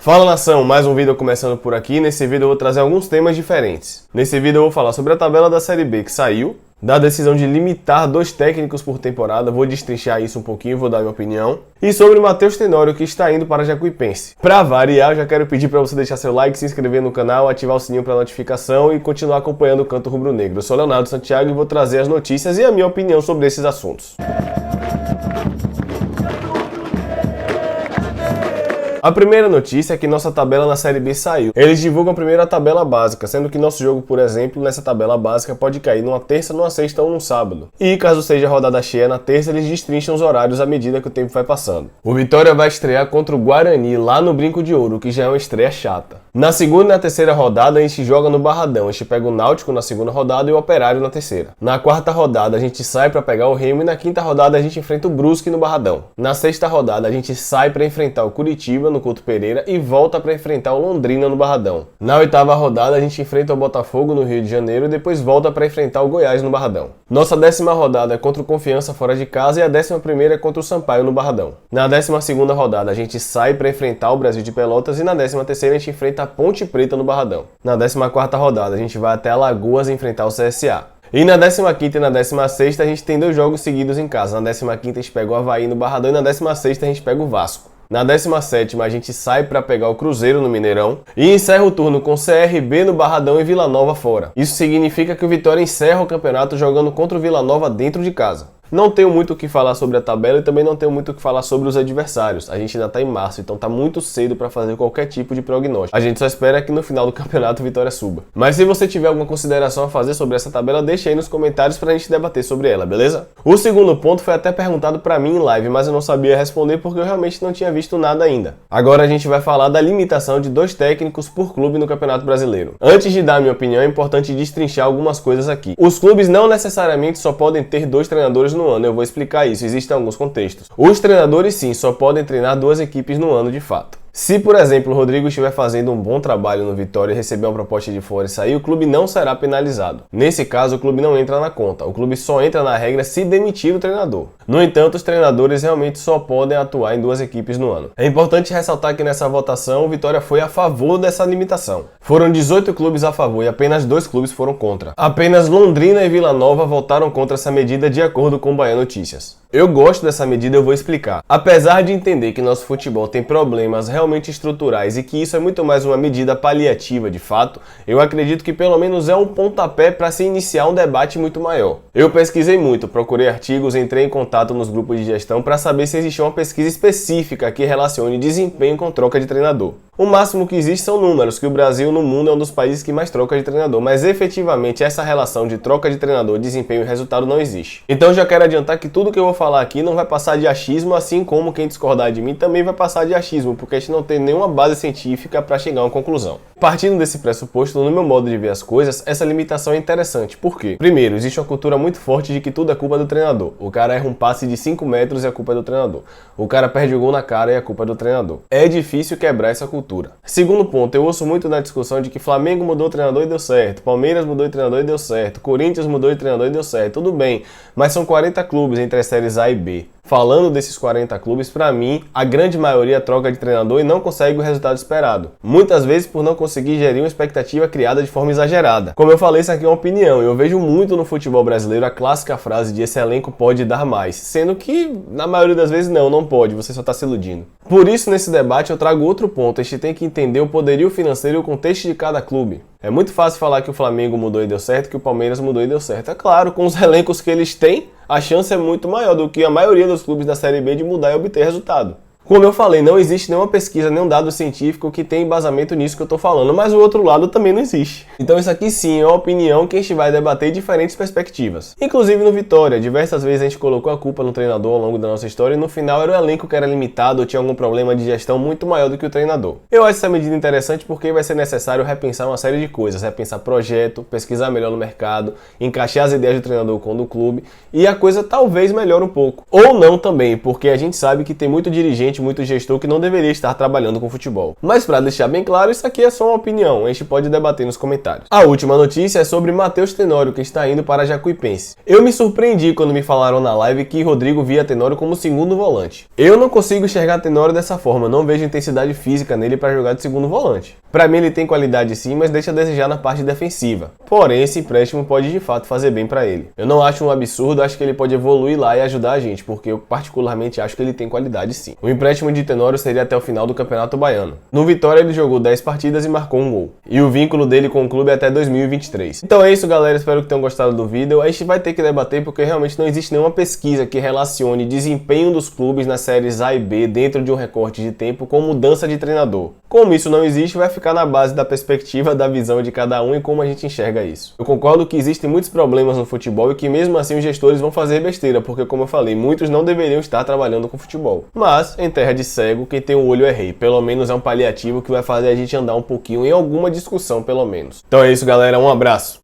Fala nação, mais um vídeo começando por aqui. Nesse vídeo eu vou trazer alguns temas diferentes. Nesse vídeo eu vou falar sobre a tabela da Série B que saiu, da decisão de limitar 2 técnicos por temporada, vou destrinchar isso um pouquinho, vou dar minha opinião, e sobre o Matheus Tenório que está indo para Jacuipense. Para variar, eu já quero pedir para você deixar seu like, se inscrever no canal, ativar o sininho para notificação e continuar acompanhando o Canto Rubro Negro. Eu sou Leonardo Santiago e vou trazer as notícias e a minha opinião sobre esses assuntos. A primeira notícia é que nossa tabela na Série B saiu. Eles divulgam primeiro a tabela básica, sendo que nosso jogo, por exemplo, nessa tabela básica pode cair numa terça, numa sexta ou num sábado. E caso seja rodada cheia na terça, eles destrincham os horários à medida que o tempo vai passando. O Vitória vai estrear contra o Guarani lá no Brinco de Ouro, que já é uma estreia chata. Na segunda e na terceira rodada a gente joga no Barradão, a gente pega o Náutico na segunda rodada e o Operário na terceira. Na quarta rodada a gente sai para pegar o Remo e na quinta rodada a gente enfrenta o Brusque no Barradão. Na sexta rodada a gente sai para enfrentar o Curitiba no Couto Pereira e volta para enfrentar o Londrina no Barradão. Na oitava rodada a gente enfrenta o Botafogo no Rio de Janeiro e depois volta para enfrentar o Goiás no Barradão. Nossa 10ª rodada é contra o Confiança fora de casa e a 11ª é contra o Sampaio no Barradão. Na 12ª rodada a gente sai para enfrentar o Brasil de Pelotas e na 13ª a gente enfrenta a Ponte Preta no Barradão. Na 14ª rodada a gente vai até Alagoas enfrentar o CSA. E na 15ª e na 16ª a gente tem 2 jogos seguidos em casa. Na 15ª a gente pega o Avaí no Barradão e na 16ª a gente pega o Vasco. Na 17ª a gente sai para pegar o Cruzeiro no Mineirão e encerra o turno com CRB no Barradão e Vila Nova fora. Isso significa que o Vitória encerra o campeonato jogando contra o Vila Nova dentro de casa. Não tenho muito o que falar sobre a tabela e também não tenho muito o que falar sobre os adversários. A gente ainda está em março, então está muito cedo para fazer qualquer tipo de prognóstico. A gente só espera que no final do campeonato o Vitória suba. Mas se você tiver alguma consideração a fazer sobre essa tabela, deixa aí nos comentários para a gente debater sobre ela, beleza? O segundo ponto foi até perguntado para mim em live, mas eu não sabia responder porque eu realmente não tinha visto nada ainda. Agora a gente vai falar da limitação de 2 técnicos por clube no Campeonato Brasileiro. Antes de dar a minha opinião, é importante destrinchar algumas coisas aqui. Os clubes não necessariamente só podem ter 2 treinadores no ano, eu vou explicar isso, existem alguns contextos. Os treinadores sim, só podem treinar 2 equipes no ano de fato. Se, por exemplo, o Rodrigo estiver fazendo um bom trabalho no Vitória e receber uma proposta de fora e sair, o clube não será penalizado. Nesse caso, o clube não entra na conta. O clube só entra na regra se demitir o treinador. No entanto, os treinadores realmente só podem atuar em 2 equipes no ano. É importante ressaltar que nessa votação, o Vitória foi a favor dessa limitação. Foram 18 clubes a favor e apenas 2 clubes foram contra. Apenas Londrina e Vila Nova votaram contra essa medida de acordo com o Bahia Notícias. Eu gosto dessa medida e eu vou explicar. Apesar de entender que nosso futebol tem problemas realmente estruturais e que isso é muito mais uma medida paliativa de fato, eu acredito que pelo menos é um pontapé para se iniciar um debate muito maior. Eu pesquisei muito, procurei artigos, entrei em contato nos grupos de gestão para saber se existia uma pesquisa específica que relacione desempenho com troca de treinador. O máximo que existe são números, que o Brasil no mundo é um dos países que mais troca de treinador, mas efetivamente essa relação de troca de treinador, desempenho e resultado não existe. Então já quero adiantar que tudo que eu vou falar aqui não vai passar de achismo, assim como quem discordar de mim também vai passar de achismo, porque a gente não tem nenhuma base científica para chegar a uma conclusão. Partindo desse pressuposto, no meu modo de ver as coisas, essa limitação é interessante. Por quê? Primeiro, existe uma cultura muito forte de que tudo é culpa do treinador. O cara erra um passe de 5 metros e a culpa é do treinador. O cara perde o gol na cara e a culpa é do treinador. É difícil quebrar essa cultura. Segundo ponto, eu ouço muito na discussão de que Flamengo mudou de treinador e deu certo, Palmeiras mudou de treinador e deu certo, Corinthians mudou de treinador e deu certo, tudo bem, mas são 40 clubes entre as séries A e B. Falando desses 40 clubes, para mim, a grande maioria troca de treinador e não consegue o resultado esperado. Muitas vezes por não conseguir gerir uma expectativa criada de forma exagerada. Como eu falei, isso aqui é uma opinião. Eu vejo muito no futebol brasileiro a clássica frase de esse elenco pode dar mais. Sendo que, na maioria das vezes, não pode. Você só está se iludindo. Por isso, nesse debate, eu trago outro ponto. A gente tem que entender o poderio financeiro e o contexto de cada clube. É muito fácil falar que o Flamengo mudou e deu certo, que o Palmeiras mudou e deu certo. É claro, com os elencos que eles têm, a chance é muito maior do que a maioria dos clubes da Série B de mudar e obter resultado. Como eu falei, não existe nenhuma pesquisa, nenhum dado científico que tenha embasamento nisso que eu tô falando, mas o outro lado também não existe. Então isso aqui sim é uma opinião que a gente vai debater em diferentes perspectivas. Inclusive no Vitória, diversas vezes a gente colocou a culpa no treinador ao longo da nossa história e no final era o elenco que era limitado ou tinha algum problema de gestão muito maior do que o treinador. Eu acho essa medida interessante porque vai ser necessário repensar uma série de coisas, repensar projeto, pesquisar melhor no mercado, encaixar as ideias do treinador com o do clube e a coisa talvez melhore um pouco. Ou não também, porque a gente sabe que tem muito dirigente, realmente muito gestor que não deveria estar trabalhando com futebol. Mas para deixar bem claro, isso aqui é só uma opinião, a gente pode debater nos comentários. A última notícia é sobre Matheus Tenório, que está indo para Jacuipense. Eu me surpreendi quando me falaram na live que Rodrigo via Tenório como segundo volante. Eu não consigo enxergar Tenório dessa forma, não vejo intensidade física nele para jogar de segundo volante. Para mim ele tem qualidade sim, mas deixa a desejar na parte defensiva. Porém, esse empréstimo pode de fato fazer bem para ele. Eu não acho um absurdo, acho que ele pode evoluir lá e ajudar a gente, porque eu particularmente acho que ele tem qualidade sim. O empréstimo de Tenório seria até o final do Campeonato Baiano. No Vitória ele jogou 10 partidas e marcou um gol. E o vínculo dele com o clube é até 2023. Então é isso, galera, espero que tenham gostado do vídeo. A gente vai ter que debater porque realmente não existe nenhuma pesquisa que relacione desempenho dos clubes nas séries A e B dentro de um recorte de tempo com mudança de treinador. Como isso não existe, vai ficar na base da perspectiva, da visão de cada um e como a gente enxerga isso. Eu concordo que existem muitos problemas no futebol e que mesmo assim os gestores vão fazer besteira, porque como eu falei, muitos não deveriam estar trabalhando com futebol. Mas, em terra de cego, quem tem o olho é rei. Pelo menos é um paliativo que vai fazer a gente andar um pouquinho em alguma discussão, pelo menos. Então é isso, galera. Um abraço.